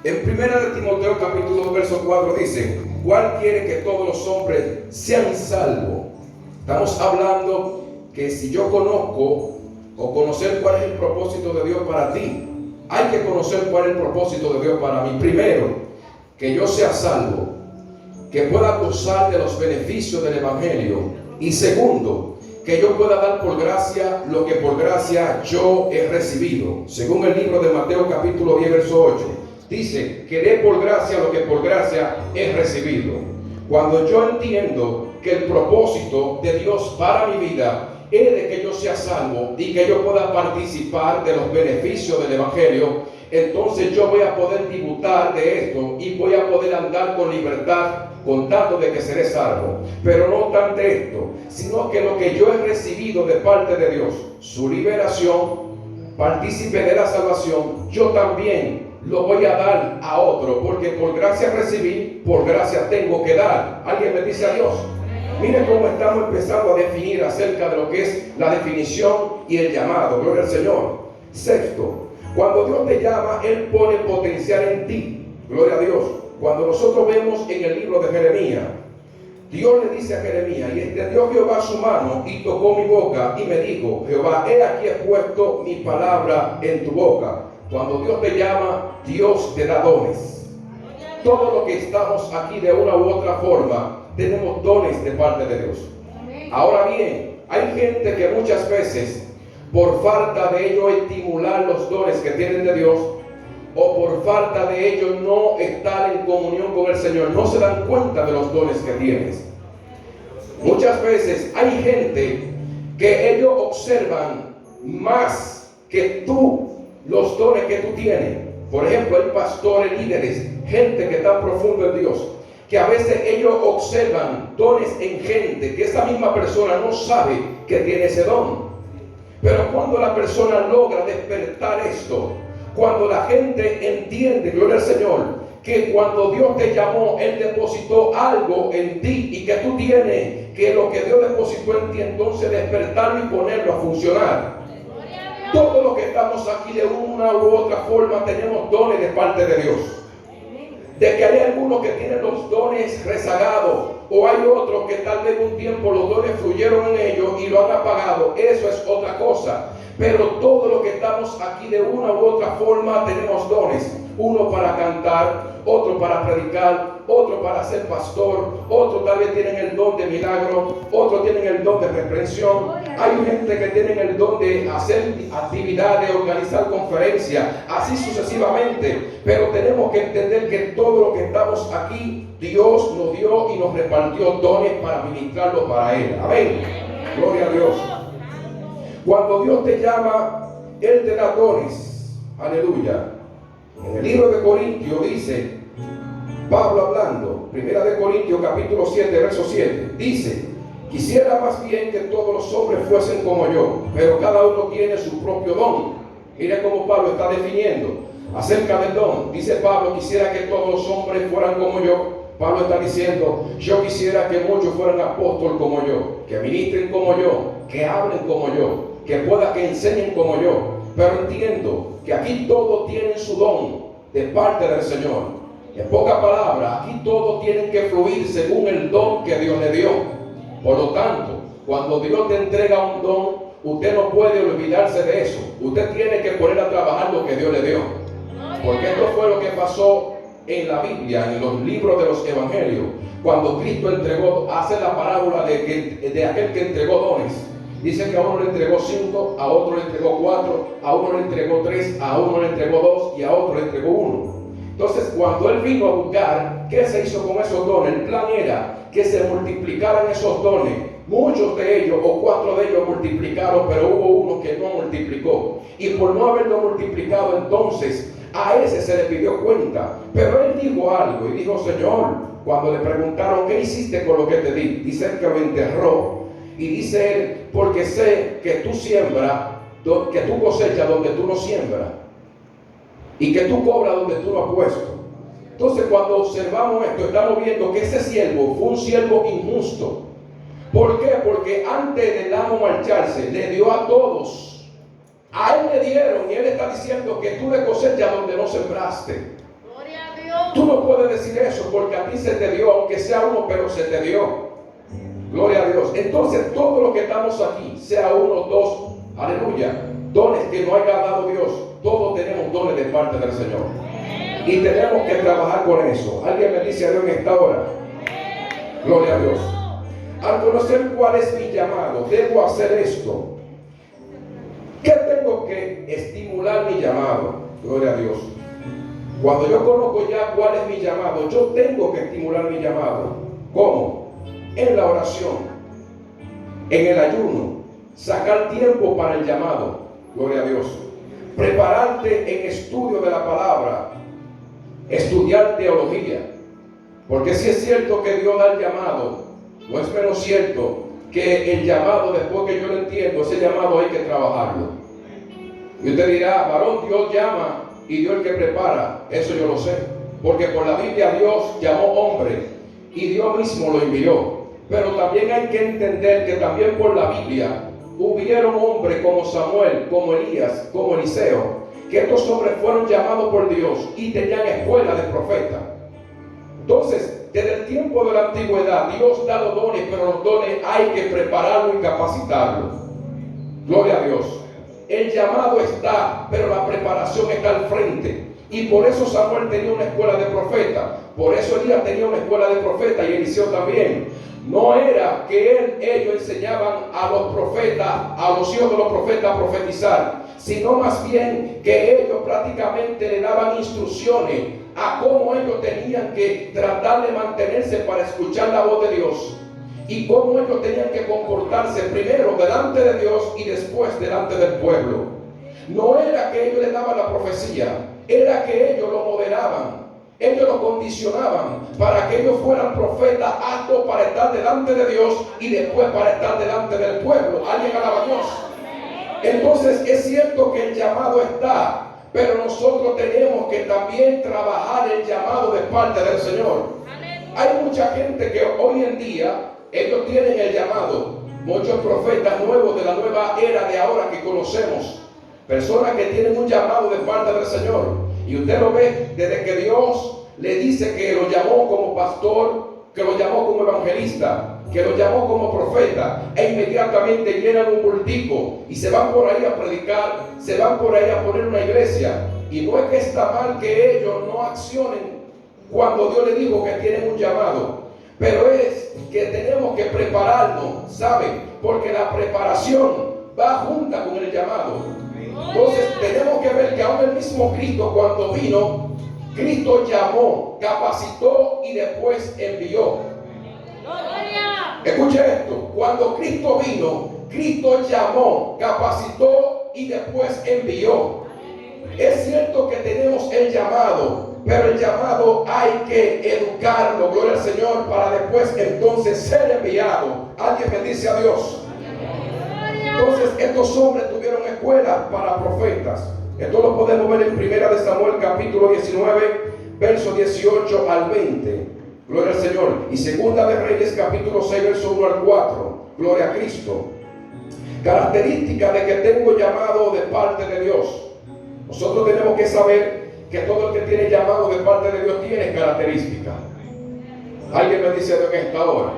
En 1 Timoteo capítulo 2 verso 4 dice: ¿cuál quiere que todos los hombres sean salvos? Estamos hablando que si yo conozco o conocer cuál es el propósito de Dios para ti, hay que conocer cuál es el propósito de Dios para mí. Primero, que yo sea salvo, que pueda gozar de los beneficios del Evangelio. Y segundo, que yo pueda dar por gracia lo que por gracia yo he recibido. Según el libro de Mateo capítulo 10 verso 8, dice que dé por gracia lo que por gracia he recibido. Cuando yo entiendo que el propósito de Dios para mi vida es de que yo sea salvo y que yo pueda participar de los beneficios del Evangelio, entonces yo voy a poder disfrutar de esto y voy a poder andar con libertad, contando de que seré salvo. Pero no tanto esto, sino que lo que yo he recibido de parte de Dios, su liberación, partícipe de la salvación, yo también lo voy a dar a otro, porque por gracia recibí, por gracia tengo que dar. ¿Alguien me dice adiós? Miren cómo estamos empezando a definir acerca de lo que es la definición y el llamado. Gloria al Señor. Sexto, cuando Dios te llama, Él pone potencial en ti. Gloria a Dios. Cuando nosotros vemos en el libro de Jeremías, Dios le dice a Jeremías: y extendió Jehová su mano y tocó mi boca y me dijo: Jehová, he aquí he puesto mi palabra en tu boca. Cuando Dios te llama, Dios te da dones. Todo lo que estamos aquí de una u otra forma, tenemos dones de parte de Dios. Ahora bien, hay gente que muchas veces, por falta de ello estimular los dones que tienen de Dios, o por falta de ello no estar en comunión con el Señor, no se dan cuenta de los dones que tienes. Muchas veces hay gente que ellos observan más que tú los dones que tú tienes. Por ejemplo, hay pastores, líderes, gente que está profundo en Dios, que a veces ellos observan dones en gente que esa misma persona no sabe que tiene ese don. Pero cuando la persona logra despertar esto, cuando la gente entiende, gloria al Señor, que cuando Dios te llamó, Él depositó algo en ti y que tú tienes que lo que Dios depositó en ti, entonces despertarlo y ponerlo a funcionar. Todos los que estamos aquí de una u otra forma tenemos dones de parte de Dios. De que hay algunos que tienen los dones rezagados, o hay otros que tal vez un tiempo los dones fluyeron en ellos y lo han apagado. Eso es otra cosa. Pero todos los que estamos aquí de una u otra forma tenemos dones. Uno para cantar, otro para predicar, otro para ser pastor, otro tal vez tienen el don de milagro, otros tienen el don de reprensión. Hay gente que tienen el don de hacer actividades, de organizar conferencias, así sucesivamente. Pero tenemos que entender que todo lo que estamos aquí, Dios nos dio y nos repartió dones para ministrarlos para Él. Amén. Gloria a Dios. Cuando Dios te llama, Él te da dones. Aleluya. En el libro de Corintios dice, Pablo hablando, 1 de Corintios capítulo 7, verso 7, dice: quisiera más bien que todos los hombres fuesen como yo, pero cada uno tiene su propio don. Mira cómo Pablo está definiendo acerca del don. Dice Pablo: quisiera que todos los hombres fueran como yo. Pablo está diciendo: yo quisiera que muchos fueran apóstoles como yo, que ministren como yo, que hablen como yo, que enseñen como yo. Pero entiendo que aquí todos tienen su don de parte del Señor. En pocas palabras, aquí todos tienen que fluir según el don que Dios le dio. Por lo tanto, cuando Dios te entrega un don, usted no puede olvidarse de eso. Usted tiene que poner a trabajar lo que Dios le dio. Porque esto fue lo que pasó en la Biblia, en los libros de los evangelios. Cuando Cristo hace la parábola de aquel que entregó dones. Dice que a uno le entregó 5, a otro le entregó 4, a uno le entregó 3, a uno le entregó 2 y a otro le entregó 1. Entonces, cuando él vino a buscar, ¿qué se hizo con esos dones? El plan era que se multiplicaran esos dones. Muchos de ellos, o 4 de ellos, multiplicaron, pero hubo uno que no multiplicó. Y por no haberlo multiplicado, entonces, a ese se le pidió cuenta. Pero él dijo algo y dijo: Señor, cuando le preguntaron: ¿qué hiciste con lo que te di? Dice él que lo enterró. Y dice él: porque sé que tú siembras, que tú cosechas donde tú no siembras, y que tú cobras donde tú no has puesto. Entonces, cuando observamos esto, estamos viendo que ese siervo fue un siervo injusto. ¿Por qué? Porque antes del amo marcharse, le dio a todos. A él le dieron, y él está diciendo que tú le cosechas donde no sembraste. Tú no puedes decir eso porque a ti se te dio, aunque sea uno, pero se te dio. Gloria a Dios. Entonces, todo lo que estamos aquí, sea uno, dos, aleluya, dones que no haya dado Dios, todos tenemos dones de parte del Señor. Y tenemos que trabajar con eso. Alguien me dice a Dios en esta hora. Gloria a Dios. Al conocer cuál es mi llamado, debo hacer esto. ¿Qué tengo que estimular mi llamado? Gloria a Dios. Cuando yo conozco ya cuál es mi llamado, yo tengo que estimular mi llamado. ¿Cómo? En la oración, en el ayuno, sacar tiempo para el llamado. Gloria a Dios. Prepararte en estudio de la palabra, estudiar teología. Porque si es cierto que Dios da el llamado, no es menos cierto que el llamado, después que yo lo entiendo, ese llamado hay que trabajarlo. Y usted dirá, varón, Dios llama y Dios el que prepara. Eso yo lo sé, porque por la Biblia Dios llamó hombre y Dios mismo lo envió. Pero también hay que entender que también por la Biblia hubieron hombres como Samuel, como Elías, como Eliseo, que estos hombres fueron llamados por Dios y tenían escuela de profeta. Entonces, desde el tiempo de la antigüedad, Dios da los dones, pero los dones hay que prepararlo y capacitarlo. Gloria a Dios. El llamado está, pero la preparación está al frente. Y por eso Samuel tenía una escuela de profeta. Por eso Elías tenía una escuela de profeta y Eliseo también. No era que ellos enseñaban a los profetas, a los hijos de los profetas a profetizar, sino más bien que ellos prácticamente le daban instrucciones a cómo ellos tenían que tratar de mantenerse para escuchar la voz de Dios y cómo ellos tenían que comportarse primero delante de Dios y después delante del pueblo. No era que ellos le daban la profecía, era que ellos lo moderaban, ellos lo condicionaban para que ellos fueran profetas aptos para estar delante de Dios y después para estar delante del pueblo. ¿Alguien alaba a Dios? Entonces es cierto que el llamado está, pero nosotros tenemos que también trabajar el llamado de parte del Señor. Hay mucha gente que hoy en día, ellos tienen el llamado. Muchos profetas nuevos de la nueva era de ahora que conocemos. Personas que tienen un llamado de parte del Señor. Y usted lo ve desde que Dios le dice que lo llamó como pastor, que lo llamó como evangelista, que lo llamó como profeta, e inmediatamente llenan un bultico y se van por ahí a predicar, se van por ahí a poner una iglesia. Y no es que está mal que ellos no accionen cuando Dios les dijo que tienen un llamado, pero es que tenemos que prepararnos, ¿saben? Porque la preparación va junta con el llamado. Entonces tenemos que ver que aún el mismo Cristo, cuando vino, Cristo llamó, capacitó y después envió. Escuche esto, cuando Cristo vino, Cristo llamó, capacitó y después envió. Es cierto que tenemos el llamado, pero el llamado hay que educarlo, gloria al Señor, para después entonces ser enviado. Alguien bendice a Dios. Entonces estos hombres tuvieron escuelas para profetas. Esto lo podemos ver en 1 Samuel capítulo 19, verso 18 al 20. Gloria al Señor. Y 2 Reyes capítulo 6, verso 1 al 4. Gloria a Cristo. Característica de que tengo llamado de parte de Dios. Nosotros tenemos que saber que todo el que tiene llamado de parte de Dios tiene características. Alguien me dice de en esta hora.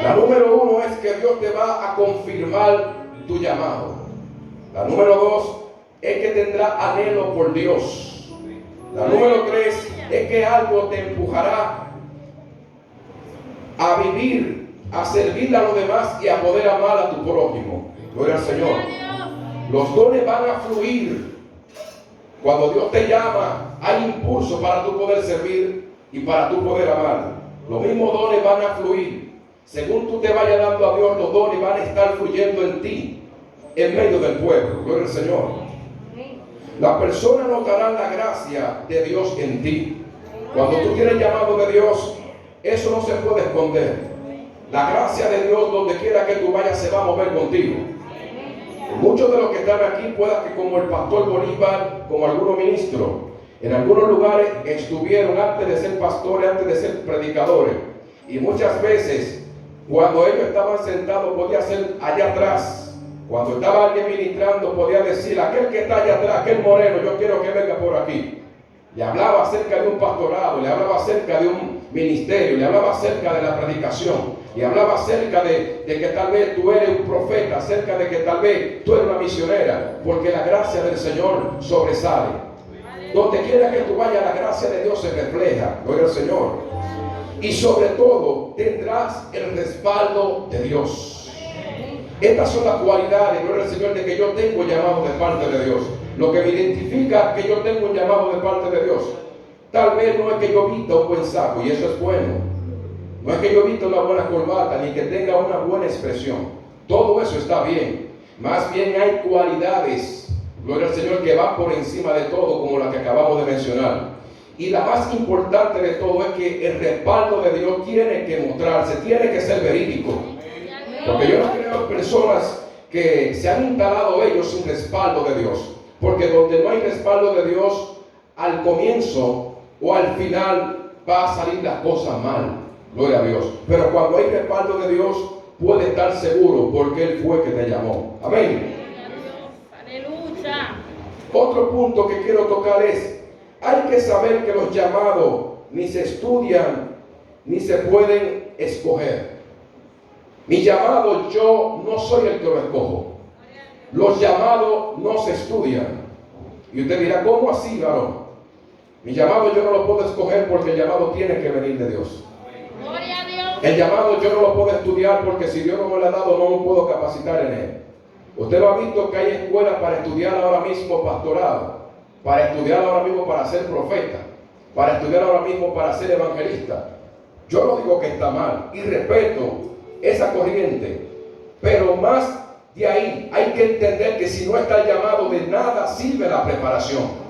La número 1 es que Dios te va a confirmar tu llamado. La número 2 es que tendrá anhelo por Dios. La número 3 es que algo te empujará a vivir, a servirle a los demás y a poder amar a tu prójimo. Gloria al Señor. Los dones van a fluir. Cuando Dios te llama, hay impulso para tú poder servir y para tú poder amar. Los mismos dones van a fluir. Según tú te vayas dando a Dios, los dones van a estar fluyendo en ti, en medio del pueblo. Gloria al Señor. Las personas notarán la gracia de Dios en ti. Cuando tú tienes llamado de Dios, eso no se puede esconder. La gracia de Dios, donde quiera que tú vayas, se va a mover contigo. Muchos de los que están aquí, pueda que como el pastor Bolívar, como algunos ministros, en algunos lugares estuvieron antes de ser pastores, antes de ser predicadores. Y muchas veces, cuando ellos estaban sentados, podía ser allá atrás. Cuando estaba alguien ministrando, podía decir, aquel que está allá atrás, aquel moreno, yo quiero que venga por aquí. Le hablaba acerca de un pastorado, le hablaba acerca de un ministerio, le hablaba acerca de la predicación, le hablaba acerca de que tal vez tú eres un profeta, acerca de que tal vez tú eres una misionera, porque la gracia del Señor sobresale. Donde quiera que tú vayas, la gracia de Dios se refleja, gloria al Señor. Y sobre todo, tendrás el respaldo de Dios. Estas son las cualidades, gloria al Señor, de que yo tengo llamado de parte de Dios. Lo que me identifica que yo tengo un llamado de parte de Dios. Tal vez no es que yo vista un buen saco, y eso es bueno. No es que yo vista una buena corbata, ni que tenga una buena expresión. Todo eso está bien. Más bien hay cualidades, gloria al Señor, que van por encima de todo, como la que acabamos de mencionar. Y la más importante de todo es que el respaldo de Dios tiene que mostrarse, tiene que ser verídico. Porque yo no creo en personas que se han instalado ellos sin respaldo de Dios. Porque donde no hay respaldo de Dios, al comienzo o al final va a salir las cosas mal. Gloria a Dios. Pero cuando hay respaldo de Dios, puede estar seguro porque Él fue que te llamó. Amén. Aleluya. Otro punto que quiero tocar es, hay que saber que los llamados ni se estudian ni se pueden escoger. Mi llamado, yo no soy el que lo escojo. Los llamados no se estudian. Y usted dirá, ¿cómo así, varón? Mi llamado yo no lo puedo escoger porque el llamado tiene que venir de Dios. Gloria a Dios. El llamado yo no lo puedo estudiar porque si Dios no me lo ha dado, no me puedo capacitar en él. Usted lo ha visto que hay escuelas para estudiar ahora mismo pastorado, para estudiar ahora mismo para ser profeta, para estudiar ahora mismo para ser evangelista. Yo no digo que está mal y respeto esa corriente, pero más de ahí hay que entender que si no está el llamado, de nada sirve la preparación.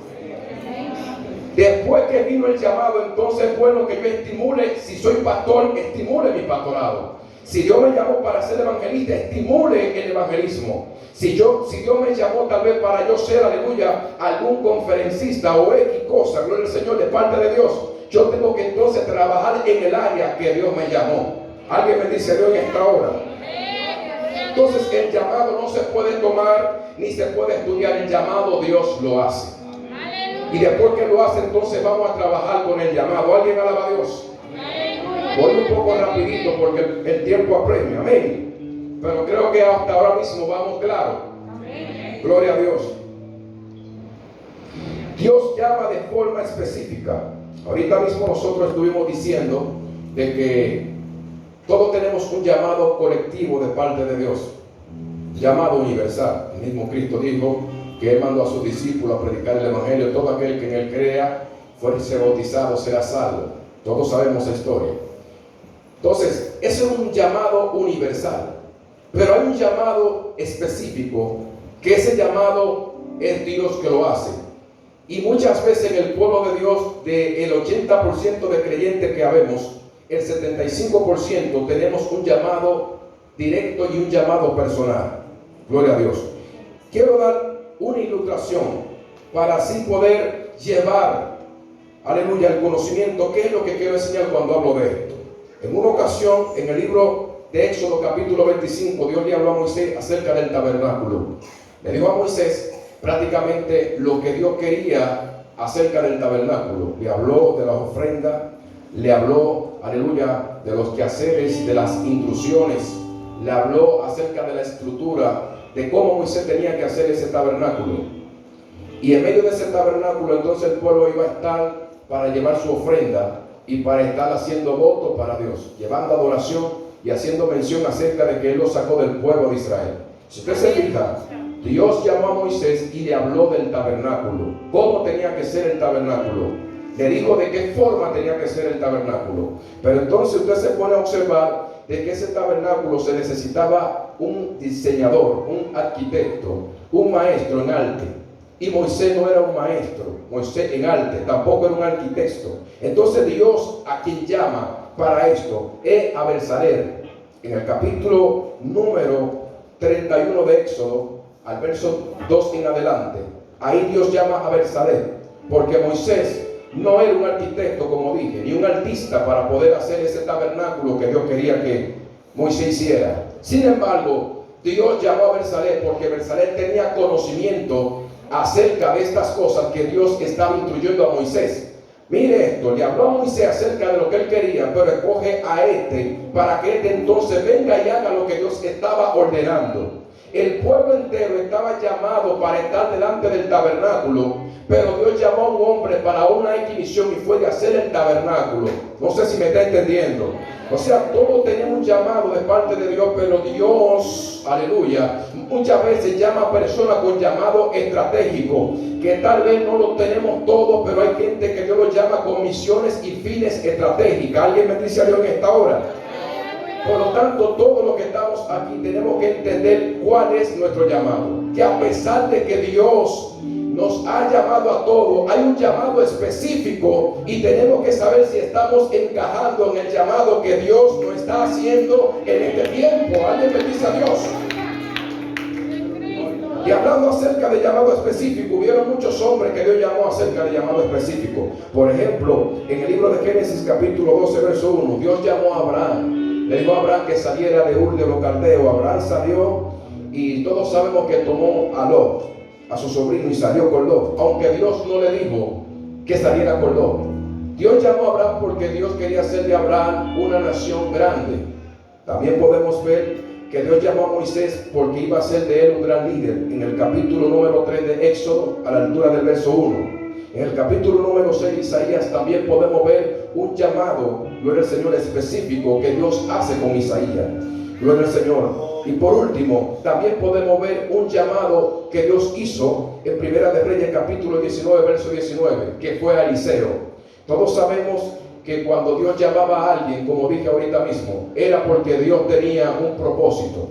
Después que vino el llamado, entonces es bueno que yo estimule, si soy pastor, estimule mi pastorado. Si Dios me llamó para ser evangelista, estimule el evangelismo. Si Dios me llamó tal vez para yo ser, aleluya, algún conferencista o X cosa, gloria al Señor, de parte de Dios, yo tengo que entonces trabajar en el área que Dios me llamó. Alguien me dice, Dios, en esta hora. Entonces el llamado no se puede tomar ni se puede estudiar. El llamado Dios lo hace. Y después que lo hace, entonces vamos a trabajar con el llamado. ¿Alguien alaba a Dios? Voy un poco rapidito porque el tiempo apremia. Amén. Pero creo que hasta ahora mismo vamos claro. Gloria a Dios. Dios llama de forma específica. Ahorita mismo nosotros estuvimos diciendo de que todos tenemos un llamado colectivo de parte de Dios, llamado universal. El mismo Cristo dijo que Él mandó a sus discípulos a predicar el Evangelio. Todo aquel que en Él crea, fuese bautizado, será salvo. Todos sabemos la historia. Entonces, ese es un llamado universal. Pero hay un llamado específico, que ese llamado es Dios que lo hace. Y muchas veces en el pueblo de Dios, del 80% de creyentes que habemos, el 75% tenemos un llamado directo y un llamado personal. Gloria a Dios. Quiero dar una ilustración para así poder llevar, aleluya, el conocimiento. ¿Qué es lo que quiero enseñar cuando hablo de esto? En una ocasión, en el libro de Éxodo capítulo 25, Dios le habló a Moisés acerca del tabernáculo. Le dijo a Moisés prácticamente lo que Dios quería acerca del tabernáculo. Le habló de las ofrendas, le habló, aleluya, de los quehaceres, de las instrucciones, le habló acerca de la estructura, de cómo Moisés tenía que hacer ese tabernáculo. Y en medio de ese tabernáculo entonces el pueblo iba a estar para llevar su ofrenda y para estar haciendo voto para Dios, llevando adoración y haciendo mención acerca de que Él lo sacó del pueblo de Israel. Si usted se fija, Dios llamó a Moisés y le habló del tabernáculo, cómo tenía que ser el tabernáculo. Le dijo de qué forma tenía que ser el tabernáculo. Pero entonces usted se pone a observar de que ese tabernáculo se necesitaba un diseñador, un arquitecto, un maestro en arte. Y Moisés no era un maestro, Moisés en arte, tampoco era un arquitecto. Entonces Dios a quien llama para esto es a Bezalel. En el capítulo número 31 de Éxodo, al verso 2 en adelante, ahí Dios llama a Bezalel, porque Moisés no era un arquitecto, como dije, ni un artista para poder hacer ese tabernáculo que Dios quería que Moisés hiciera. Sin embargo, Dios llamó a Bezalel porque Bezalel tenía conocimiento acerca de estas cosas que Dios estaba instruyendo a Moisés. Mire esto, le habló a Moisés acerca de lo que él quería, pero escoge a para que entonces venga y haga lo que Dios estaba ordenando. El pueblo entero estaba llamado para estar delante del tabernáculo, pero Dios llamó a un hombre para una misión y fue de hacer el tabernáculo. No sé si me está entendiendo. O sea, todos tenemos un llamado de parte de Dios, pero Dios, aleluya, muchas veces llama a personas con llamado estratégico, que tal vez no lo tenemos todos, pero hay gente que Dios lo llama con misiones y fines estratégicas. ¿Alguien me dice algo en esta hora? Por lo tanto, todos los que estamos aquí tenemos que entender cuál es nuestro llamado. Que a pesar de que Dios nos ha llamado a todos, hay un llamado específico y tenemos que saber si estamos encajando en el llamado que Dios nos está haciendo en este tiempo. Alguien bendice a Dios. Y hablando acerca de llamado específico, hubieron muchos hombres que Dios llamó acerca de llamado específico. Por ejemplo, en el libro de Génesis capítulo 12 verso 1, Dios llamó a Abraham. Le dijo a Abraham que saliera de Ur de los Caldeos. Abraham salió y todos sabemos que tomó a Lot, a su sobrino, y salió con Lot, aunque Dios no le dijo que saliera con Lot. Dios llamó a Abraham porque Dios quería hacer de Abraham una nación grande. También podemos ver que Dios llamó a Moisés porque iba a ser de él un gran líder. En el capítulo número 3 de Éxodo, a la altura del verso 1. En el capítulo número 6 de Isaías también podemos ver un llamado, gloria al Señor, específico que Dios hace con Isaías. Gloria al Señor. Y por último, también podemos ver un llamado que Dios hizo en Primera de Reyes capítulo 19, verso 19, que fue a Eliseo. Todos sabemos que cuando Dios llamaba a alguien, como dije ahorita mismo, era porque Dios tenía un propósito.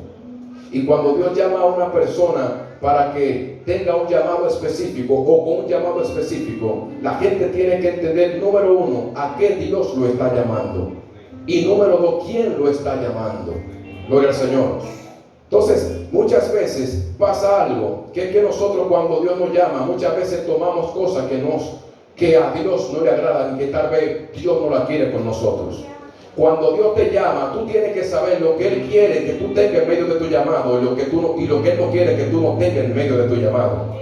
Y cuando Dios llama a una persona para que tenga un llamado específico o con un llamado específico, la gente tiene que entender, número uno, a qué Dios lo está llamando. Y número dos, quién lo está llamando. Gloria al Señor. Entonces, muchas veces pasa algo, que es que nosotros cuando Dios nos llama, muchas veces tomamos cosas que a Dios no le agradan y que tal vez Dios no la quiere con nosotros. Cuando Dios te llama, tú tienes que saber lo que Él quiere que tú tengas en medio de tu llamado y lo que Él no quiere que tú no tengas en medio de tu llamado.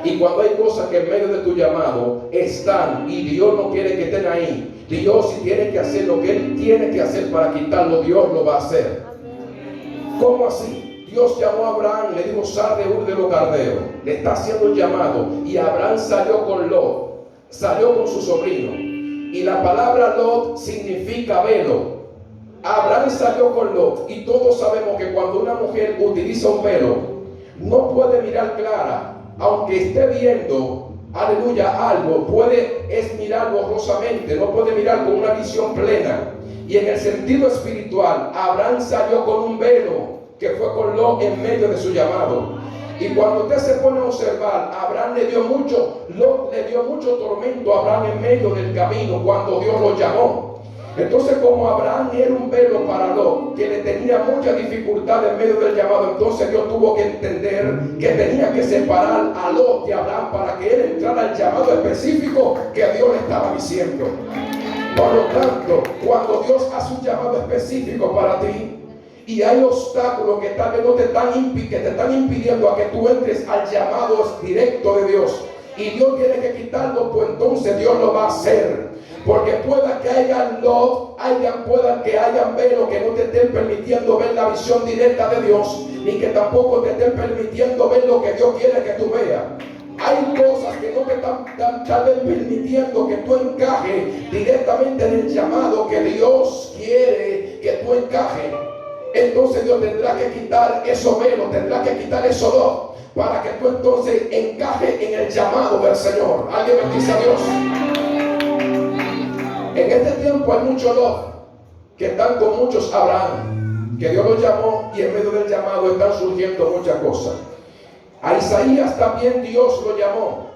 Y cuando hay cosas que en medio de tu llamado están y Dios no quiere que estén ahí, Dios si tiene que hacer lo que Él tiene que hacer para quitarlo, Dios lo va a hacer. ¿Cómo así? Dios llamó a Abraham, le dijo: sal de Ur de los Caldeos. Le está haciendo un llamado y Abraham salió con Lot, salió con su sobrino. Y la palabra Lot significa velo. Abraham salió con Lot. Y todos sabemos que cuando una mujer utiliza un velo, no puede mirar clara. Aunque esté viendo, aleluya, algo, es mirar borrosamente. No puede mirar con una visión plena. Y en el sentido espiritual, Abraham salió con un velo, que fue con Lot en medio de su llamado. Y cuando usted se pone a observar, Abraham Lot le dio mucho tormento a Abraham en medio del camino cuando Dios lo llamó. Entonces, como Abraham era un velo para Lot, que le tenía mucha dificultad en medio del llamado, entonces Dios tuvo que entender que tenía que separar a Lot de Abraham para que él entrara al llamado específico que Dios le estaba diciendo. Por lo tanto, cuando Dios hace un llamado específico para ti, y hay obstáculos que tal vez no te están impidiendo a que tú entres al llamado directo de Dios, y Dios tiene que quitarlo, pues entonces Dios lo va a hacer. Porque pueda que hayan velos que no te estén permitiendo ver la visión directa de Dios, ni que tampoco te estén permitiendo ver lo que Dios quiere que tú veas. Hay cosas que no te están tal vez permitiendo que tú encajes directamente en el llamado que Dios quiere que tú encajes. Entonces Dios tendrá que quitar esos velos, tendrá que quitar esos dos, para que tú entonces encajes en el llamado del Señor. Alguien bendice a Dios. En este tiempo hay muchos dos que están con muchos Abraham, que Dios los llamó, y en medio del llamado están surgiendo muchas cosas. A Isaías también Dios lo llamó,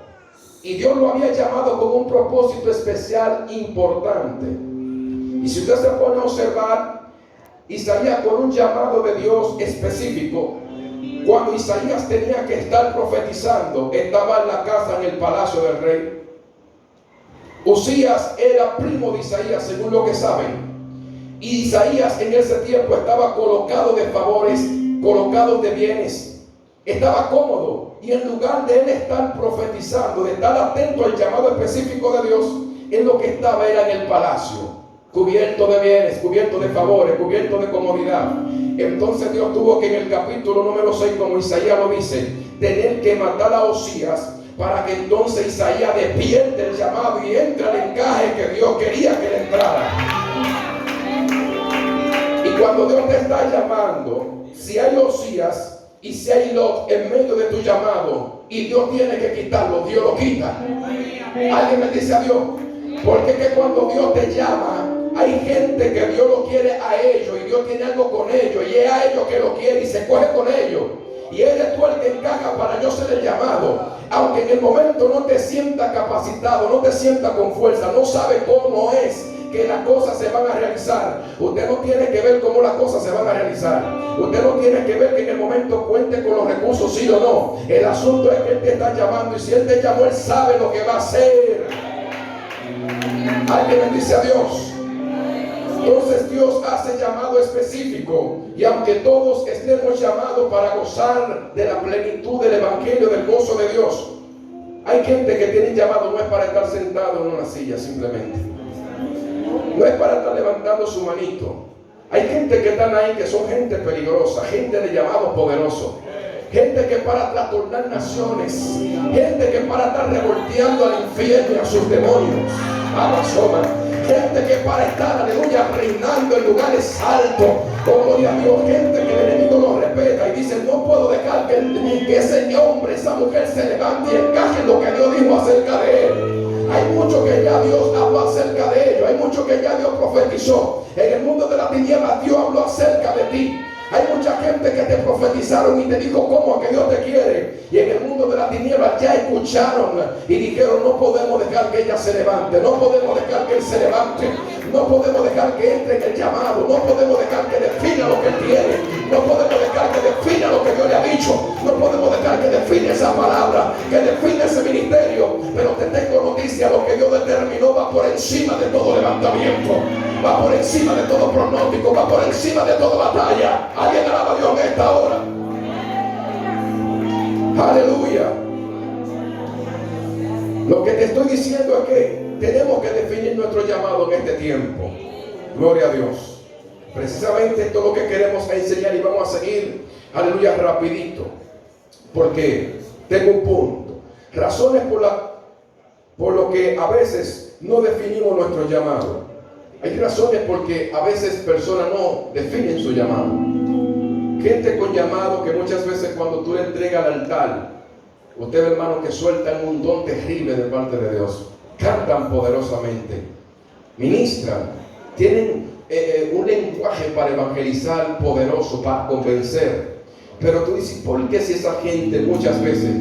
y Dios lo había llamado con un propósito especial importante. Y si usted se pone a observar, Isaías, con un llamado de Dios específico, cuando Isaías tenía que estar profetizando, estaba en la casa, en el palacio del rey. Usías era primo de Isaías, según lo que saben. Y Isaías en ese tiempo estaba colocado de favores, colocado de bienes. estaba cómodo, y en lugar de él estar profetizando, de estar atento al llamado específico de Dios, él lo que estaba era en el palacio, cubierto de bienes, cubierto de favores, cubierto de comodidad. Entonces Dios tuvo que en el capítulo número 6, como Isaías lo dice, tener que matar a Osías, para que entonces Isaías despierte el llamado y entre al encaje que Dios quería que él entrara. Y cuando Dios te está llamando, si hay Osías y si hay Lot en medio de tu llamado y Dios tiene que quitarlo, Dios lo quita. Alguien me dice a Dios, porque es que cuando Dios te llama, hay gente que Dios lo quiere a ellos y Dios tiene algo con ellos y es a ellos que lo quiere y se coge con ellos. Y eres tú el que encaja para yo ser el llamado. Aunque en el momento no te sienta capacitado, no te sienta con fuerza, no sabe cómo es que las cosas se van a realizar. Usted no tiene que ver cómo las cosas se van a realizar. Usted no tiene que ver que en el momento cuente con los recursos, sí o no. El asunto es que Él te está llamando, y si Él te llamó, Él sabe lo que va a hacer. Alguien bendice a Dios. Entonces Dios hace llamado específico, y aunque todos estemos llamados para gozar de la plenitud del evangelio, del gozo de Dios, hay gente que tiene llamado no es para estar sentado en una silla simplemente, no es para estar levantando su manito. Hay gente que están ahí que son gente peligrosa, gente de llamado poderoso, gente que para trastornar naciones, gente que para estar revolteando al infierno y a sus demonios, a la soma. Gente que para estar, aleluya, reinando en lugares altos, oh gloria a Dios, gente que el enemigo lo respeta y dice, no puedo dejar que ese hombre, esa mujer se levante y encaje en lo que Dios dijo acerca de él. Hay mucho que ya Dios habló acerca de ellos, hay mucho que ya Dios profetizó. En el mundo de la tiniebla Dios habló acerca de ti. Hay mucha gente que te profetizaron y te dijo cómo que Dios te quiere, y en el mundo de la tiniebla ya escucharon y dijeron, no podemos dejar que ella se levante, no podemos dejar que él se levante, no podemos dejar que entre en el llamado, no podemos dejar que defina lo que él tiene, no podemos dejar que defina lo que Dios le ha dicho, no podemos dejar que define esa palabra, que define ese ministerio. Pero te tengo noticia, lo que Dios determinó va por encima de todo levantamiento, va por encima de todo pronóstico, va por encima de toda batalla. Alguien alaba a Dios en esta hora. Aleluya. Lo que te estoy diciendo es que tenemos que definir nuestro llamado en este tiempo. Gloria a Dios. Precisamente esto es lo que queremos enseñar, y vamos a seguir, aleluya, rapidito, porque tengo un punto. Razones por lo que a veces no definimos nuestro llamado. Hay razones porque a veces personas no definen su llamado. Gente con llamado que muchas veces cuando tú le entregas al altar, usted ve, hermano, que sueltan un don terrible de parte de Dios. Cantan poderosamente, ministran, tienen un lenguaje para evangelizar poderoso, para convencer. Pero tú dices, ¿por qué si esa gente muchas veces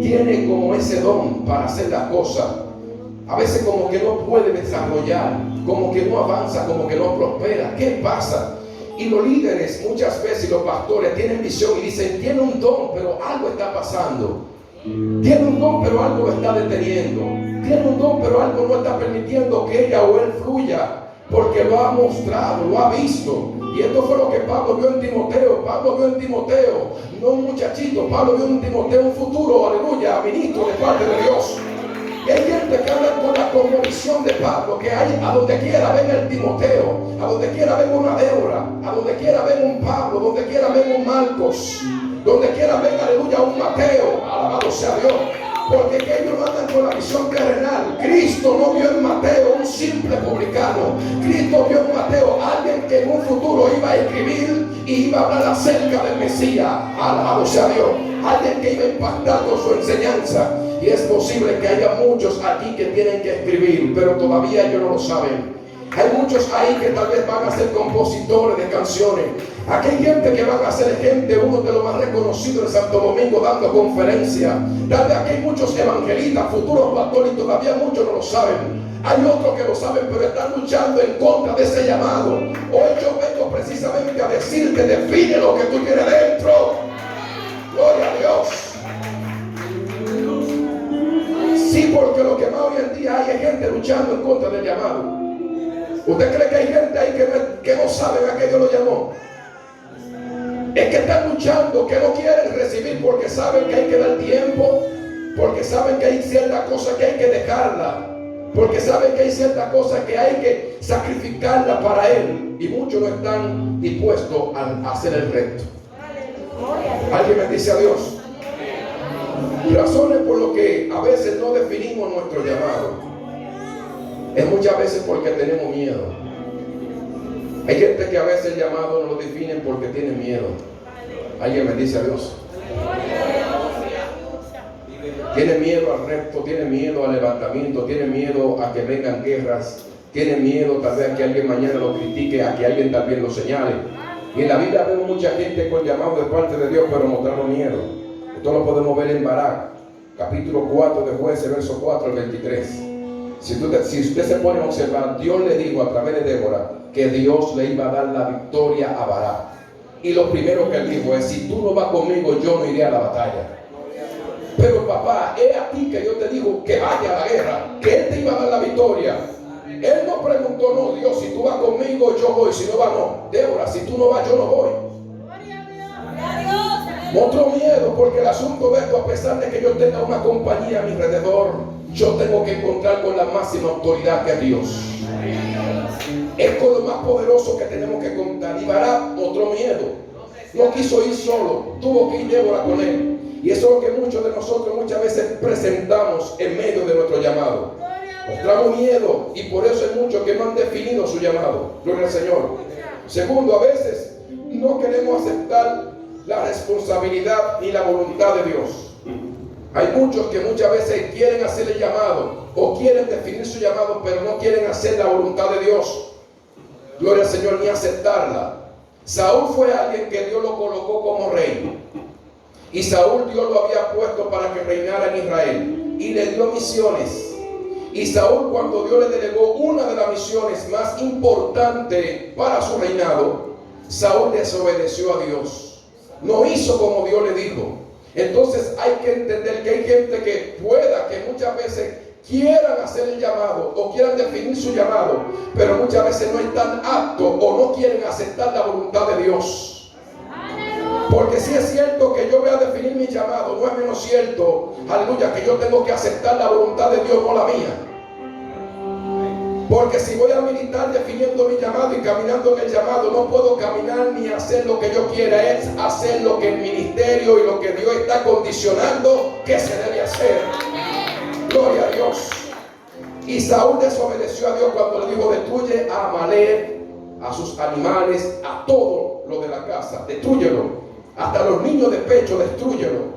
tiene como ese don para hacer las cosas, a veces como que no puede desarrollar, como que no avanza, como que no prospera? ¿Qué pasa? Y los líderes muchas veces, los pastores, tienen visión y dicen, tiene un don, pero algo está pasando. Tiene un don, pero algo lo está deteniendo. Tiene un don, pero algo no está permitiendo que ella o él fluya, porque lo ha mostrado, lo ha visto. Y esto fue lo que Pablo vio en Timoteo. Pablo vio en Timoteo, no un muchachito, Pablo vio en Timoteo un futuro, aleluya, ministro de parte de Dios. Y hay gente que habla con la convicción de Pablo, que hay a donde quiera ven el Timoteo, a donde quiera ven una Débora, a donde quiera ven un Pablo, donde quiera ven un Marcos, donde quiera ven, aleluya, un Mateo, alabado sea Dios. Porque que ellos no andan con la visión terrenal. Cristo no vio en Mateo un simple publicano. Cristo vio en Mateo alguien que en un futuro iba a escribir y iba a hablar acerca del Mesías. Alabado sea Dios. Alguien que iba a impactar con su enseñanza. Y es posible que haya muchos aquí que tienen que escribir, pero todavía ellos no lo saben. Hay muchos ahí que tal vez van a ser compositores de canciones. Aquí hay gente que van a ser gente, uno de los más reconocidos en Santo Domingo, dando conferencias. Tal vez aquí hay muchos evangelistas, futuros pastores, y todavía muchos no lo saben. Hay otros que lo saben, pero están luchando en contra de ese llamado. Hoy yo vengo precisamente a decirte, define lo que tú tienes dentro. Gloria a Dios. Sí, porque lo que más hoy en día hay es gente luchando en contra del llamado. ¿Usted cree que hay gente ahí que no saben a qué Dios lo llamó? Es que están luchando, que no quieren recibir porque saben que hay que dar tiempo, porque saben que hay ciertas cosas que hay que dejarla, porque saben que hay ciertas cosas que hay que sacrificarla para Él, y muchos no están dispuestos a hacer el reto. ¿Alguien me dice a Dios? Razones por lo que a veces no definimos nuestro llamado es muchas veces porque tenemos miedo. Hay gente que a veces el llamado no lo definen porque tiene miedo. ¿Alguien me dice a Dios? Tiene miedo al reto, tiene miedo al levantamiento, tiene miedo a que vengan guerras, tiene miedo tal vez a que alguien mañana lo critique, a que alguien también lo señale. Y en la Biblia vemos mucha gente con llamado de parte de Dios, pero mostrando miedo. Esto lo podemos ver en Barak, capítulo 4 de Jueces, verso 4 al 23. Si usted se pone a observar, Dios le dijo a través de Débora que Dios le iba a dar la victoria a Barak. Y lo primero que él dijo es: si tú no vas conmigo, yo no iré a la batalla. Pero papá, es a ti que yo te digo que vaya a la guerra, que Él te iba a dar la victoria. Él no preguntó: no, Dios, si tú vas conmigo, yo voy; si no vas, no. Débora, si tú no vas, yo no voy. Mostró miedo, porque el asunto de esto, a pesar de que yo tenga una compañía a mi alrededor, yo tengo que encontrar con la máxima autoridad que es Dios. Es con lo más poderoso que tenemos que contar. Y Barak mostró miedo, no quiso ir solo, tuvo que ir Débora con él. Y eso es lo que muchos de nosotros muchas veces presentamos en medio de nuestro llamado. Mostramos miedo, y por eso hay muchos que no han definido su llamado. Gloria al Señor. Segundo, a veces no queremos aceptar la responsabilidad ni la voluntad de Dios. Hay muchos que muchas veces quieren hacer el llamado o quieren definir su llamado, pero no quieren hacer la voluntad de Dios. Gloria al Señor, ni aceptarla. Saúl fue alguien que Dios lo colocó como rey. Y Saúl, Dios lo había puesto para que reinara en Israel, y le dio misiones. Y Saúl, cuando Dios le delegó una de las misiones más importantes para su reinado, Saúl desobedeció a Dios. No hizo como Dios le dijo. Entonces hay que entender que hay gente que pueda, que muchas veces quieran hacer el llamado o quieran definir su llamado, pero muchas veces no están aptos o no quieren aceptar la voluntad de Dios. Porque si es cierto que yo voy a definir mi llamado, no es menos cierto, aleluya, que yo tengo que aceptar la voluntad de Dios, no la mía. Porque si voy a militar definiendo mi llamado y caminando en el llamado, no puedo caminar ni hacer lo que yo quiera, es hacer lo que el ministerio y lo que Dios está condicionando que se debe hacer. Gloria a Dios. Y Saúl desobedeció a Dios cuando le dijo: destruye a Amalek, a sus animales, a todo lo de la casa, destrúyelo. Hasta los niños de pecho, destrúyelo.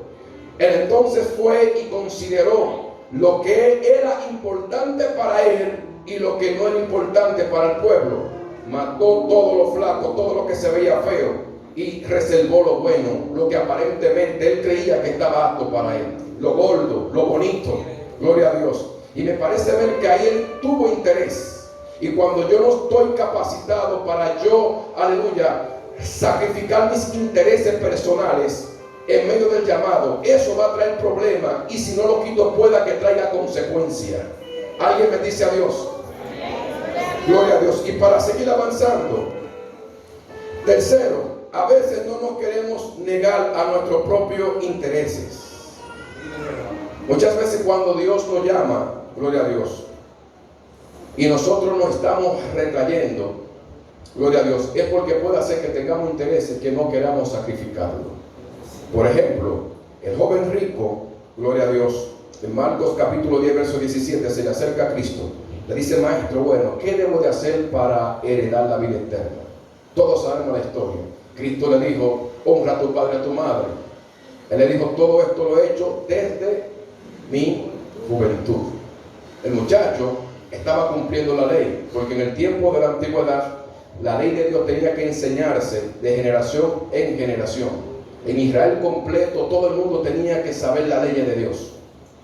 Él entonces fue y consideró lo que era importante para él y lo que no era importante para el pueblo. Mató todo lo flaco, todo lo que se veía feo, y reservó lo bueno, lo que aparentemente él creía que estaba apto para él. Lo gordo, lo bonito. Gloria a Dios. Y me parece ver que ahí él tuvo interés. Y cuando yo no estoy capacitado para yo, aleluya, sacrificar mis intereses personales en medio del llamado, eso va a traer problemas, y si no lo quito pueda que traiga consecuencias. Alguien me dice a Dios. Gloria a Dios. Y para seguir avanzando, tercero, a veces no nos queremos negar a nuestros propios intereses. Muchas veces cuando Dios nos llama, gloria a Dios, y nosotros nos estamos retrayendo, gloria a Dios, es porque puede hacer que tengamos intereses que no queramos sacrificarlo. Por ejemplo, el joven rico, gloria a Dios, en Marcos capítulo 10, verso 17, se le acerca a Cristo. Le dice: maestro, bueno, ¿qué debo de hacer para heredar la vida eterna? Todos sabemos la historia. Cristo le dijo: honra a tu padre y a tu madre. Él le dijo: todo esto lo he hecho desde mi juventud. El muchacho estaba cumpliendo la ley, porque en el tiempo de la antigüedad la ley de Dios tenía que enseñarse de generación en generación. En Israel completo todo el mundo tenía que saber la ley de Dios.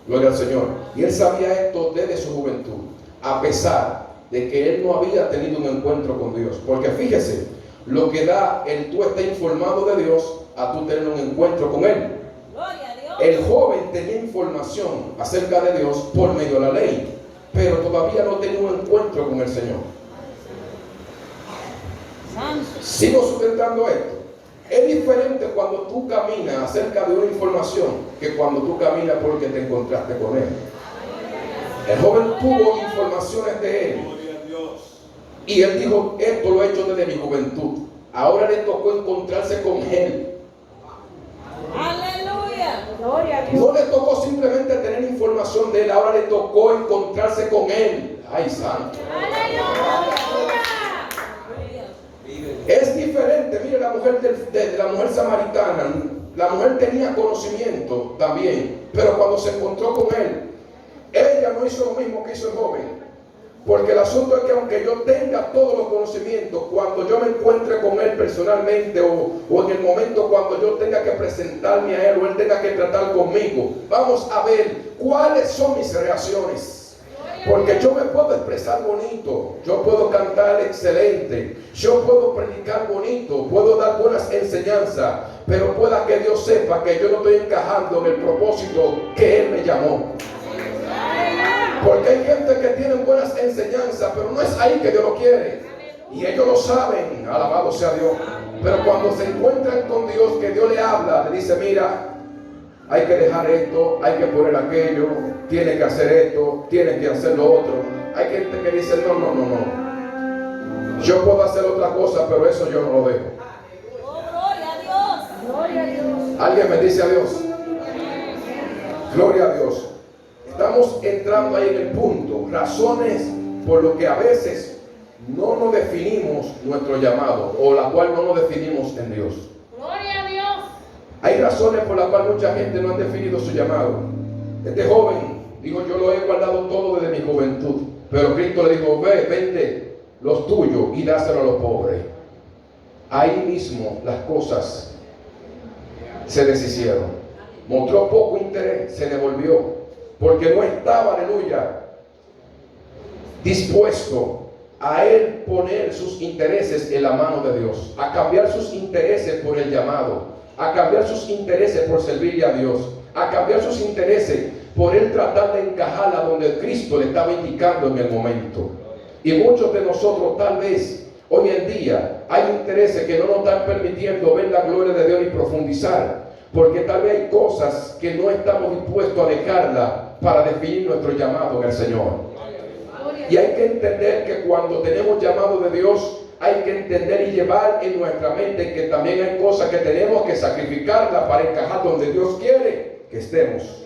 Gloria al Señor. Y él sabía esto desde su juventud, a pesar de que él no había tenido un encuentro con Dios. Porque fíjese, lo que da el tú estar informado de Dios a tú tener un encuentro con Él. El joven tenía información acerca de Dios por medio de la ley, pero todavía no tenía un encuentro con el Señor. Sigo sustentando esto. Es diferente cuando tú caminas acerca de una información que cuando tú caminas porque te encontraste con él. El joven tuvo informaciones de él y él dijo: esto lo he hecho desde mi juventud. Ahora le tocó encontrarse con él. Aleluya. Gloria a Dios. No le tocó simplemente tener información de él, ahora le tocó encontrarse con él. Ay, santo. Aleluya. Es diferente. Mire, la mujer de la mujer samaritana, la mujer tenía conocimiento también, pero cuando se encontró con él, ella no hizo lo mismo que hizo el joven. Porque el asunto es que aunque yo tenga todos los conocimientos, cuando yo me encuentre con él personalmente o en el momento cuando yo tenga que presentarme a él o él tenga que tratar conmigo, vamos a ver cuáles son mis reacciones. Porque yo me puedo expresar bonito, yo puedo cantar excelente, yo puedo predicar bonito, puedo dar buenas enseñanzas, pero pueda que Dios sepa que yo no estoy encajando en el propósito que Él me llamó. Porque hay gente que tiene buenas enseñanzas, pero no es ahí que Dios lo quiere. Y ellos lo saben, alabado sea Dios. Pero cuando se encuentran con Dios, que Dios le habla, le dice: mira, hay que dejar esto, hay que poner aquello, tiene que hacer esto, tiene que hacer lo otro. Hay gente que dice: no. Yo puedo hacer otra cosa, pero eso yo no lo dejo. Oh, gloria a Dios. Gloria a Dios. ¿Alguien me dice adiós? Gloria a Dios. Estamos entrando ahí en el punto. Razones por lo que a veces no nos definimos nuestro llamado, o la cual no nos definimos en Dios. Gloria a Dios. Hay razones por las cuales mucha gente no ha definido su llamado. Este joven dijo: yo lo he guardado todo desde mi juventud. Pero Cristo le dijo: ve, vende los tuyos y dáselo a los pobres. Ahí mismo las cosas se deshicieron. Mostró poco interés, se devolvió, porque no estaba, aleluya, dispuesto a él poner sus intereses en la mano de Dios, a cambiar sus intereses por el llamado, a cambiar sus intereses por servirle a Dios, a cambiar sus intereses por él tratar de encajar a donde Cristo le estaba indicando en el momento. Y muchos de nosotros tal vez hoy en día hay intereses que no nos están permitiendo ver la gloria de Dios y profundizar, porque tal vez hay cosas que no estamos dispuestos a dejarla para definir nuestro llamado en el Señor. Y hay que entender que cuando tenemos llamado de Dios, hay que entender y llevar en nuestra mente que también hay cosas que tenemos que sacrificarla para encajar donde Dios quiere que estemos.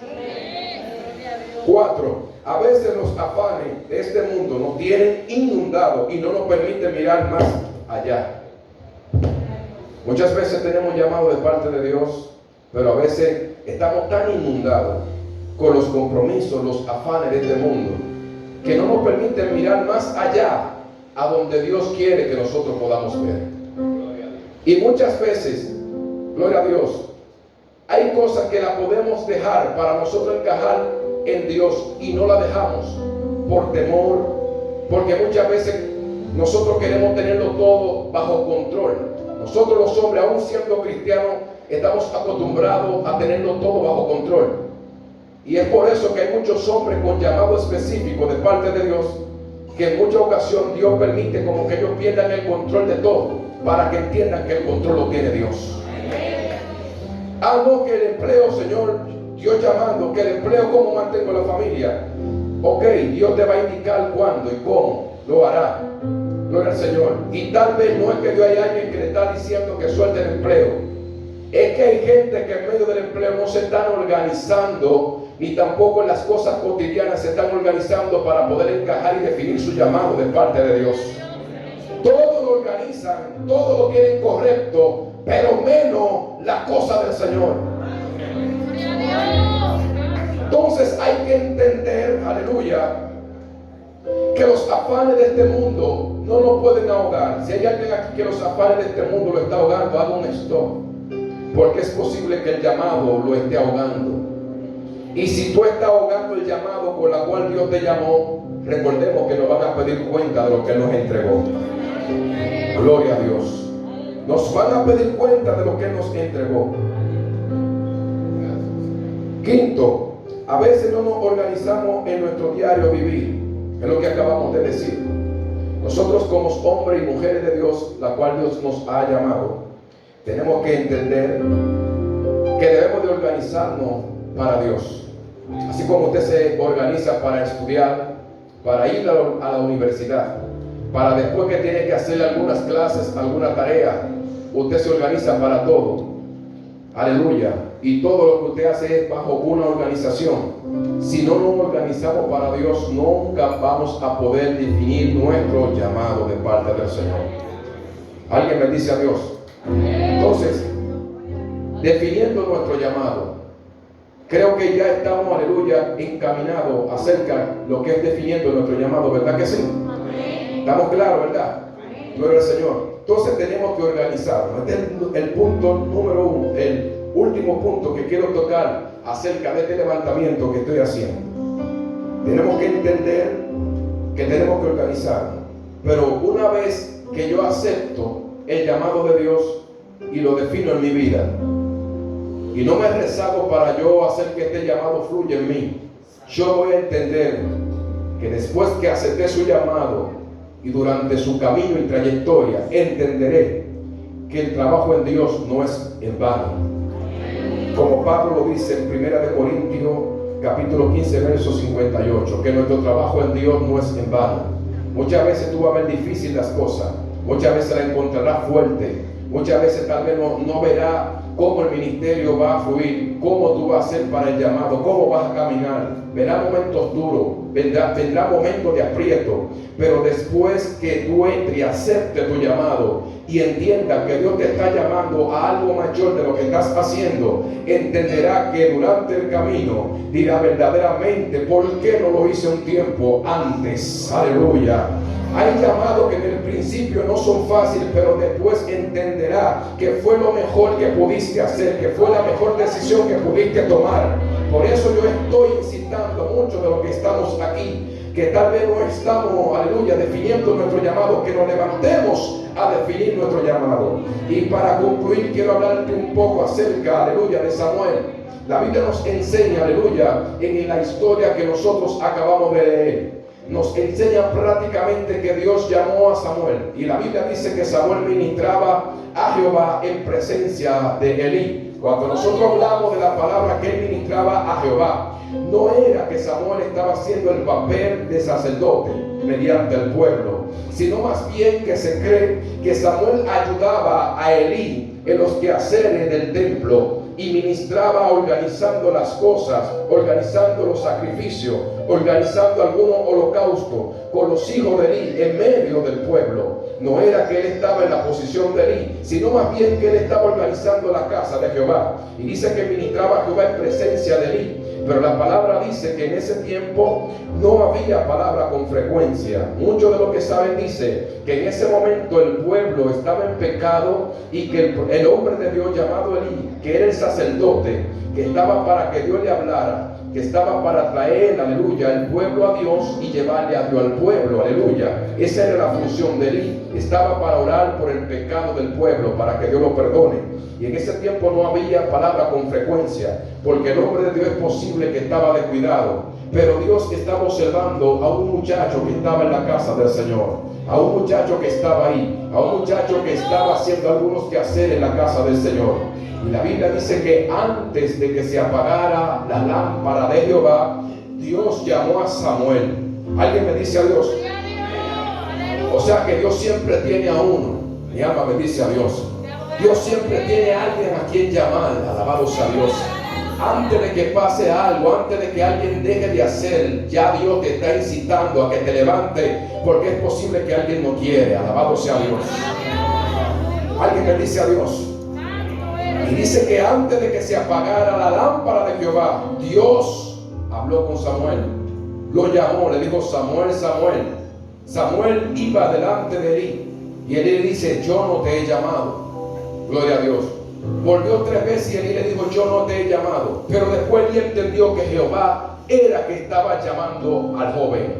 4. A veces los afanes de este mundo nos tienen inundados y no nos permiten mirar más allá. Muchas veces tenemos llamado de parte de Dios, pero a veces estamos tan inundados con los compromisos, los afanes de este mundo, que no nos permiten mirar más allá a donde Dios quiere que nosotros podamos ver. Y muchas veces, gloria a Dios, hay cosas que la podemos dejar para nosotros encajar en Dios y no la dejamos por temor, porque muchas veces nosotros queremos tenerlo todo bajo control. Nosotros los hombres, aún siendo cristianos, estamos acostumbrados a tenerlo todo bajo control. Y es por eso que hay muchos hombres con llamado específico de parte de Dios, que en muchas ocasiones Dios permite como que ellos pierdan el control de todo, para que entiendan que el control lo tiene Dios. Ah, no, que el empleo, Señor, Dios llamando, que el empleo, ¿cómo mantengo la familia? Ok, Dios te va a indicar cuándo y cómo lo hará. Gloria al Señor. Y tal vez no es que Dios hay alguien que le está diciendo que suelte el empleo. Es que hay gente que en medio del empleo no se están organizando, ni tampoco en las cosas cotidianas se están organizando para poder encajar y definir su llamado de parte de Dios. Todo lo organizan, todo lo quieren correcto, pero menos la cosa del Señor. Entonces hay que entender, aleluya, que los afanes de este mundo no nos pueden ahogar. Si hay alguien aquí que los afanes de este mundo lo está ahogando, haga un stop, porque es posible que el llamado lo esté ahogando. Y si tú estás ahogando el llamado con la cual Dios te llamó, recordemos que nos van a pedir cuenta de lo que Él nos entregó. Gloria a Dios. Nos van a pedir cuenta de lo que Él nos entregó. Quinto, a veces no nos organizamos en nuestro diario vivir, es lo que acabamos de decir. Nosotros como hombres y mujeres de Dios, la cual Dios nos ha llamado, tenemos que entender que debemos de organizarnos para Dios. Así como usted se organiza para estudiar, para ir a la universidad, para después que tiene que hacer algunas clases, alguna tarea, usted se organiza para todo. Aleluya. Y todo lo que usted hace es bajo una organización. Si no nos organizamos para Dios, nunca vamos a poder definir nuestro llamado de parte del Señor. ¿Alguien bendice a Dios? Entonces, definiendo nuestro llamado, creo que ya estamos, aleluya, encaminados acerca de lo que es definiendo nuestro llamado, ¿verdad que sí? ¿Estamos claros, verdad? Gloria al Señor. Entonces tenemos que organizarnos. Este es el punto número 1, el último punto que quiero tocar acerca de este levantamiento que estoy haciendo. Tenemos que entender que tenemos que organizarnos. Pero una vez que yo acepto el llamado de Dios y lo defino en mi vida, y no me rezago para yo hacer que este llamado fluya en mí, yo voy a entender que después que acepté su llamado y durante su camino y trayectoria, entenderé que el trabajo en Dios no es en vano. Como Pablo lo dice en 1 Corintios capítulo 15 verso 58, que nuestro trabajo en Dios no es en vano. Muchas veces tú vas a ver difícil las cosas, muchas veces la encontrarás fuerte, muchas veces tal vez no verás cómo el ministerio va a fluir, cómo tú vas a hacer para el llamado, cómo vas a caminar. Verá momentos duros, vendrá momentos de aprieto, pero después que tú entres y aceptes tu llamado y entiendas que Dios te está llamando a algo mayor de lo que estás haciendo, entenderá que durante el camino dirá verdaderamente, ¿por qué no lo hice un tiempo antes? Aleluya. Hay llamados que en el principio no son fáciles, pero después entenderá que fue lo mejor que pudiste hacer, que fue la mejor decisión que pudiste tomar. Por eso yo estoy incitando mucho de los que estamos aquí, que tal vez no estamos, aleluya, definiendo nuestro llamado, que nos levantemos a definir nuestro llamado. Y para concluir quiero hablarte un poco acerca, aleluya, de Samuel. La Biblia nos enseña, aleluya, en la historia que nosotros acabamos de leer. Nos enseña prácticamente que Dios llamó a Samuel. Y la Biblia dice que Samuel ministraba a Jehová en presencia de Elí. Cuando nosotros hablamos de la palabra que él ministraba a Jehová, no era que Samuel estaba haciendo el papel de sacerdote mediante el pueblo, sino más bien que se cree que Samuel ayudaba a Elí en los quehaceres del templo y ministraba organizando las cosas, organizando los sacrificios, organizando algún holocausto con los hijos de Elí en medio del pueblo. No era que él estaba en la posición de Elí, sino más bien que él estaba organizando la casa de Jehová. Y dice que ministraba a Jehová en presencia de Elí. Pero la palabra dice que en ese tiempo no había palabra con frecuencia. Muchos de los que saben dice que en ese momento el pueblo estaba en pecado y que el hombre de Dios llamado Elí, que era el sacerdote, que estaba para que Dios le hablara, que estaba para traer, aleluya, el pueblo a Dios y llevarle a Dios al pueblo, aleluya. Esa era la función de Elí. Estaba para orar por el pecado del pueblo, para que Dios lo perdone. Y en ese tiempo no había palabra con frecuencia, porque el hombre de Dios es posible que estaba descuidado. Pero Dios estaba observando a un muchacho que estaba en la casa del Señor, a un muchacho que estaba ahí, a un muchacho que estaba haciendo algunos quehaceres en la casa del Señor. Y la Biblia dice que antes de que se apagara la lámpara de Jehová, Dios llamó a Samuel. ¿Alguien me dice a Dios? O sea que Dios siempre tiene a uno. Mi alma me dice a Dios. Dios siempre tiene a alguien a quien llamar. Alabado sea Dios. Antes de que pase algo, antes de que alguien deje de hacer, ya Dios te está incitando a que te levante, porque es posible que alguien no quiere. Alabado sea Dios. Alguien me dice a Dios. Y dice que antes de que se apagara la lámpara de Jehová, Dios habló con Samuel. Lo llamó, le dijo: Samuel, Samuel. Samuel iba delante de Elí. Y Elí le dice: yo no te he llamado. Gloria a Dios. Volvió 3 veces y Elí le dijo: yo no te he llamado. Pero después Elí entendió que Jehová era que estaba llamando al joven.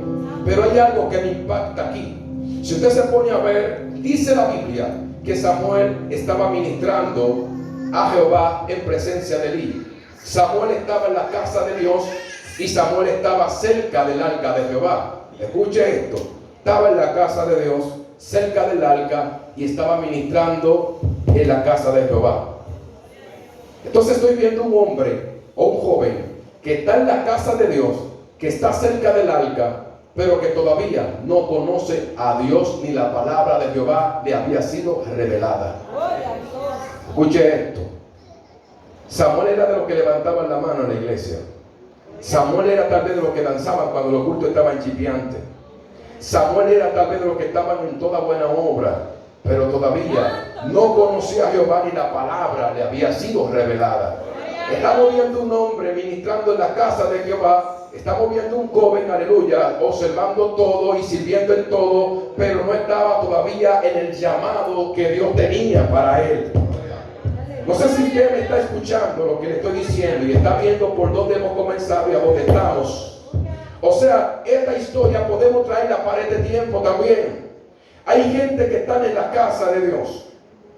Pero hay algo que me impacta aquí. Si usted se pone a ver, dice la Biblia que Samuel estaba ministrando a Jehová en presencia de Elí. Samuel estaba en la casa de Dios y Samuel estaba cerca del arca de Jehová. Escuche esto: estaba en la casa de Dios, cerca del arca, y estaba ministrando en la casa de Jehová. Entonces estoy viendo un hombre o un joven que está en la casa de Dios, que está cerca del arca, pero que todavía no conoce a Dios ni la palabra de Jehová le había sido revelada. Escuche esto. Samuel era de los que levantaban la mano en la iglesia. Samuel era tal vez de los que danzaban cuando los cultos estaban chipiantes. Samuel era tal vez de los que estaban en toda buena obra, pero todavía no conocía a Jehová ni la palabra le había sido revelada. Estamos viendo un hombre ministrando en la casa de Jehová. Estamos viendo un joven, aleluya, observando todo y sirviendo en todo, pero no estaba todavía en el llamado que Dios tenía para él. No sé si usted me está escuchando lo que le estoy diciendo y está viendo por dónde hemos comenzado y a dónde estamos. O sea, esta historia podemos traerla para este tiempo también. Hay gente que está en la casa de Dios.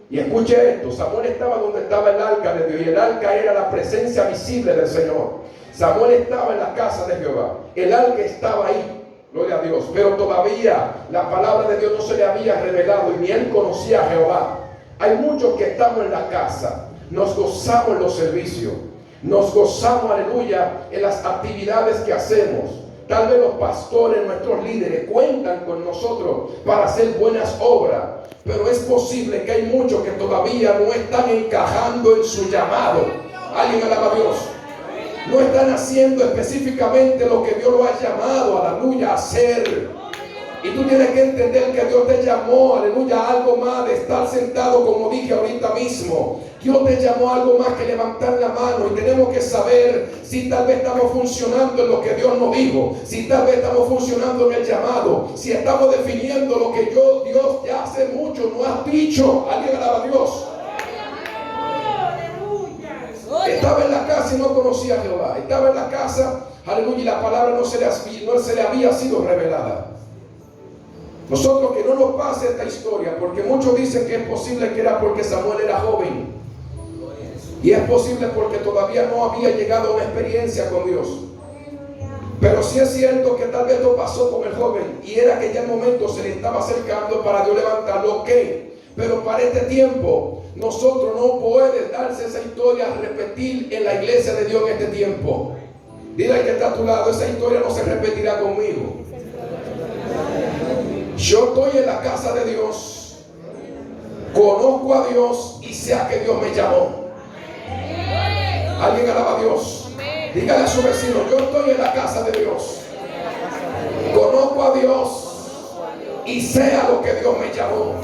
Y escuche esto, Samuel estaba donde estaba el arca de Dios, y el arca era la presencia visible del Señor. Samuel estaba en la casa de Jehová, el arca estaba ahí, gloria a Dios, pero todavía la palabra de Dios no se le había revelado y ni él conocía a Jehová. Hay muchos que estamos en la casa, nos gozamos en los servicios, nos gozamos, aleluya, en las actividades que hacemos. Tal vez los pastores, nuestros líderes, cuentan con nosotros para hacer buenas obras. Pero es posible que hay muchos que todavía no están encajando en su llamado. Alguien alaba a Dios. No están haciendo específicamente lo que Dios lo ha llamado, aleluya, a hacer. Y tú tienes que entender que Dios te llamó, aleluya, a algo más de estar sentado, como dije ahorita mismo. Dios te llamó a algo más que levantar la mano, y tenemos que saber si tal vez estamos funcionando en lo que Dios nos dijo, si tal vez estamos funcionando en el llamado, si estamos definiendo lo que Dios ya hace mucho no ha dicho. Alguien alaba a Dios. Estaba en la casa y no conocía a Jehová. Estaba en la casa, aleluya, y la palabra no se le había sido revelada. Nosotros, que no nos pase esta historia, porque muchos dicen que es posible que era porque Samuel era joven, y es posible porque todavía no había llegado a una experiencia con Dios. Pero sí es cierto que tal vez esto pasó con el joven, y era que ya el momento se le estaba acercando para Dios levantarlo, ok. Pero para este tiempo, nosotros no puede darse esa historia a repetir en la iglesia de Dios en este tiempo. Dile al que está a tu lado, esa historia no se repetirá conmigo. Yo estoy en la casa de Dios, conozco a Dios y sé a que Dios me llamó. Alguien alaba a Dios. Dígale a su vecino, yo estoy en la casa de Dios, conozco a Dios y sé a lo que Dios me llamó.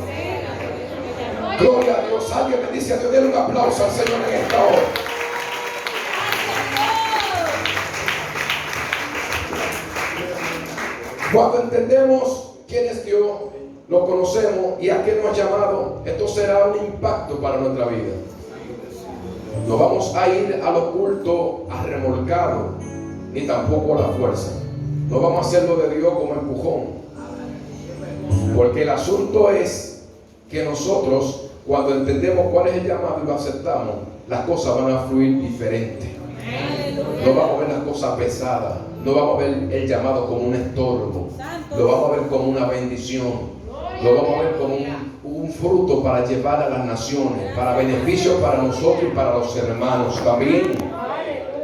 Gloria a Dios. Alguien me dice a Dios, denle un aplauso al Señor en esta hora. Cuando entendemos quién es Dios, lo conocemos y a qué nos ha llamado, esto será un impacto para nuestra vida. No vamos a ir al oculto a remolcado, ni tampoco a la fuerza. No vamos a hacerlo de Dios como empujón. Porque el asunto es que nosotros, cuando entendemos cuál es el llamado y lo aceptamos, las cosas van a fluir diferente. No vamos a ver las cosas pesadas. No vamos a ver el llamado como un estorbo. Lo vamos a ver como una bendición. Lo vamos a ver como un fruto para llevar a las naciones, para beneficio para nosotros y para los hermanos también,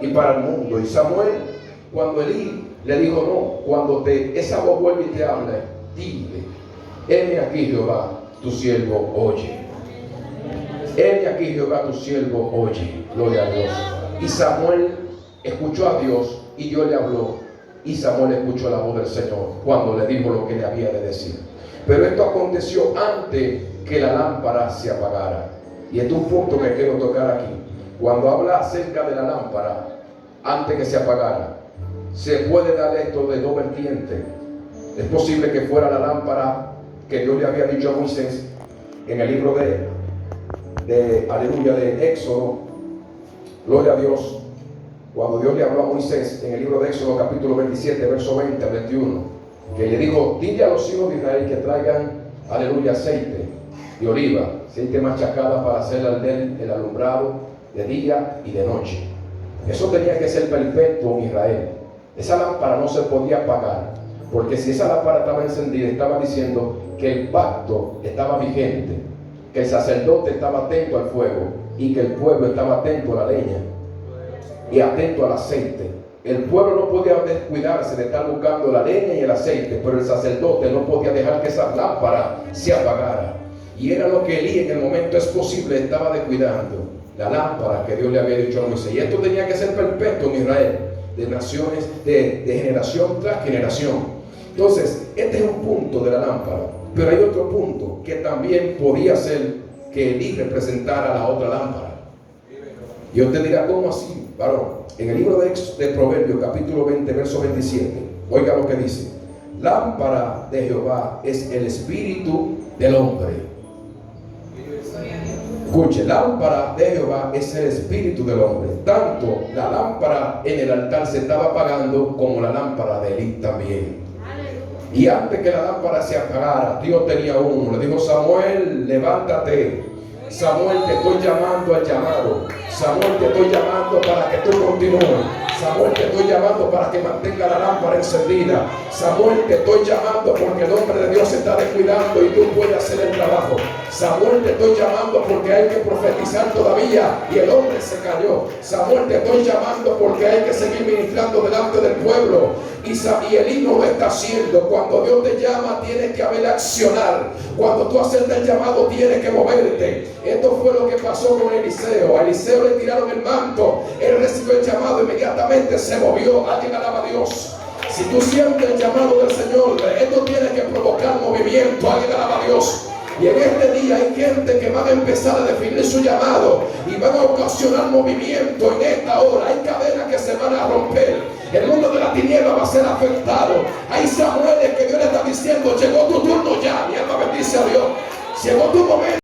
y para el mundo. Y Samuel, cuando Elí le dijo, no, cuando esa voz vuelve y te habla, dile, heme aquí Jehová, tu siervo oye. Heme aquí Jehová, tu siervo oye. Gloria a Dios. Y Samuel escuchó a Dios y Dios le habló, y Samuel escuchó la voz del Señor cuando le dijo lo que le había de decir. Pero esto aconteció antes que la lámpara se apagara. Y este es un punto que quiero tocar aquí. Cuando habla acerca de la lámpara antes que se apagara, se puede dar esto de dos vertientes. Es posible que fuera la lámpara que Dios le había dicho a Moisés en el libro aleluya, de Éxodo. Gloria a Dios. Cuando Dios le habló a Moisés en el libro de Éxodo capítulo 27, verso 20 al 21, que le dijo, dile a los hijos de Israel que traigan, aleluya, aceite de oliva, aceite machacada para hacer el alumbrado de día y de noche. Eso tenía que ser perfecto en Israel. Esa lámpara no se podía apagar, porque si esa lámpara estaba encendida, estaba diciendo que el pacto estaba vigente. que el sacerdote estaba atento al fuego y que el pueblo estaba atento a la leña y atento al aceite. El pueblo no podía descuidarse de estar buscando la leña y el aceite, pero el sacerdote no podía dejar que esa lámpara se apagara. Y era lo que Elí en el momento es posible estaba descuidando, la lámpara que Dios le había dicho a Moisés. Y esto tenía que ser perpetuo en Israel, de naciones, de generación tras generación. Entonces, este es un punto de la lámpara. Pero hay otro punto que también podía ser que Elí representara la otra lámpara. Y usted dirá, ¿cómo así, varón? En el libro de Proverbios, capítulo 20, verso 27, oiga lo que dice: lámpara de Jehová es el espíritu del hombre. Escuche, lámpara de Jehová es el espíritu del hombre. Tanto la lámpara en el altar se estaba apagando como la lámpara de Elí también. Y antes que la lámpara se apagara, Dios tenía uno. Le dijo: Samuel, levántate. Samuel, te estoy llamando al llamado. Samuel, te estoy llamando para que tú continúes. Samuel, te estoy llamando para que mantenga la lámpara encendida. Samuel, te estoy llamando porque el hombre de Dios se está descuidando y tú puedes hacer el trabajo. Samuel, te estoy llamando porque hay que profetizar todavía y el hombre se cayó. Samuel, te estoy llamando porque hay que seguir ministrando delante del pueblo. Y Elí no lo está haciendo. Cuando Dios te llama, tienes que haber accionar. Cuando tú haces el llamado, tienes que moverte. Esto fue lo que pasó con Eliseo. A Eliseo le tiraron el manto. Él recibió el llamado, inmediatamente se movió. Alguien alaba a Dios. Si tú sientes el llamado del Señor, esto tiene que provocar movimiento. Alguien alaba a Dios. Y en este día hay gente que van a empezar a definir su llamado y van a ocasionar movimiento en esta hora. Hay cadenas que se van a romper. El mundo de la tiniebla va a ser afectado. Hay Samueles que Dios le está diciendo: llegó tu turno ya. Mi alma bendice a Dios. Llegó tu momento.